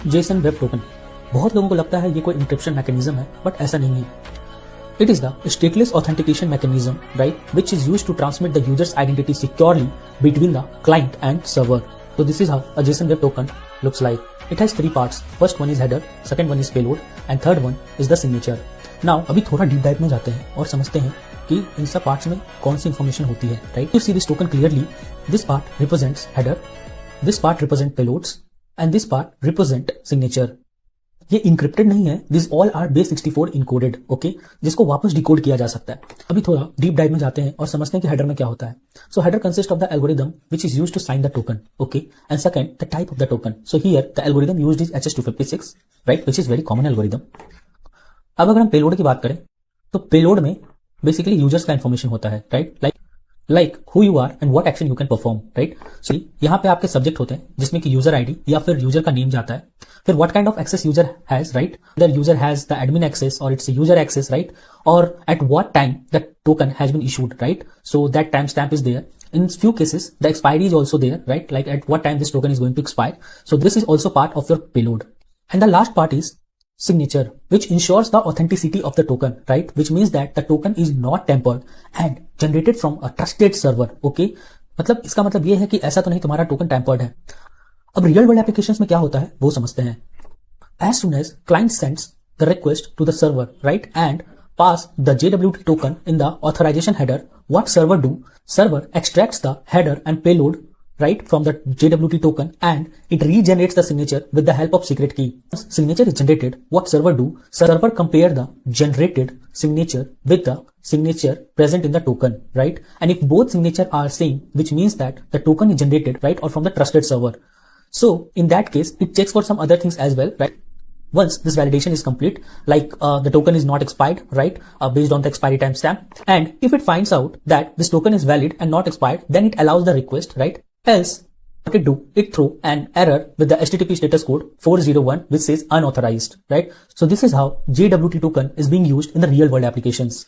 Jason web token. बहुत लोगों को लगता है ये कोई इंक्रिप्शन मैकेनिज्म है, बट ऐसा नहीं है। It is the stateless authentication mechanism, right, which is used to transmit the user's identity securely between the client and server. So this is how a JSON web token looks like. It has three parts. First one is header, second one is payload, and third one is the signature. Now अभी थोड़ा deep dive में जाते हैं और समझते हैं कि इन सब पार्ट्स में कौन सी इंफॉर्मेशन होती है, right. You see this token clearly. This part represents header, this part represent payloads, and this part represent signature. ये इंक्रिप्टेड नहीं है, this all are base 64 encoded, okay, जिसको वापस डिकोड किया जा सकता है। अभी थोड़ा डीप डाइव में जाते हैं और समझते हैं कि हेडर में क्या होता है। So header consist of the algorithm which is used to sign the token, okay, and second the type of the token. So here the algorithm used is HS256, right, which is very common algorithm. अब अगर हम payload की बात करें तो payload में basically users का information होता है, right, like who you are and what action you can perform, right. So यहाँ पे आपके सब्जेक्ट होते हैं जिसमें कि यूजर आईडी या फिर यूजर का नेम जाता है, फिर what kind of access user has, right, whether user has the admin access और इट्स यूजर एक्सेस, राइट, और at what time the token has been issued, right, so that time stamp is there. In few cases the expiry is also there, right, like at what time this token is going to expire. So this is also part of your payload. And the last part is signature, which ensures the authenticity of the token, right, which means that the token is not tampered and generated from a trusted server, okay. मतलब इसका मतलब ये है कि ऐसा तो नहीं तुम्हारा टोकन टैम्पर्ड है। अब रियल वर्ल्ड एप्लीकेशंस में क्या होता है वो समझते हैं। As soon as client sends the request to the server, right, and pass the JWT token in the authorization header, what server do? Server extracts the header and payload, right, from the JWT token, and it regenerates the signature with the help of secret key. Once signature is generated, what server do? Server compare the generated signature with the signature present in the token, right? And if both signature are same, which means that the token is generated, right, or from the trusted server. So in that case, it checks for some other things as well, right? Once this validation is complete, like the token is not expired, right, based on the expiry timestamp, and if it finds out that this token is valid and not expired, then it allows the request, right? Else, what it do? It throw an error with the HTTP status code 401, which says unauthorized, right? So this is how JWT token is being used in the real world applications.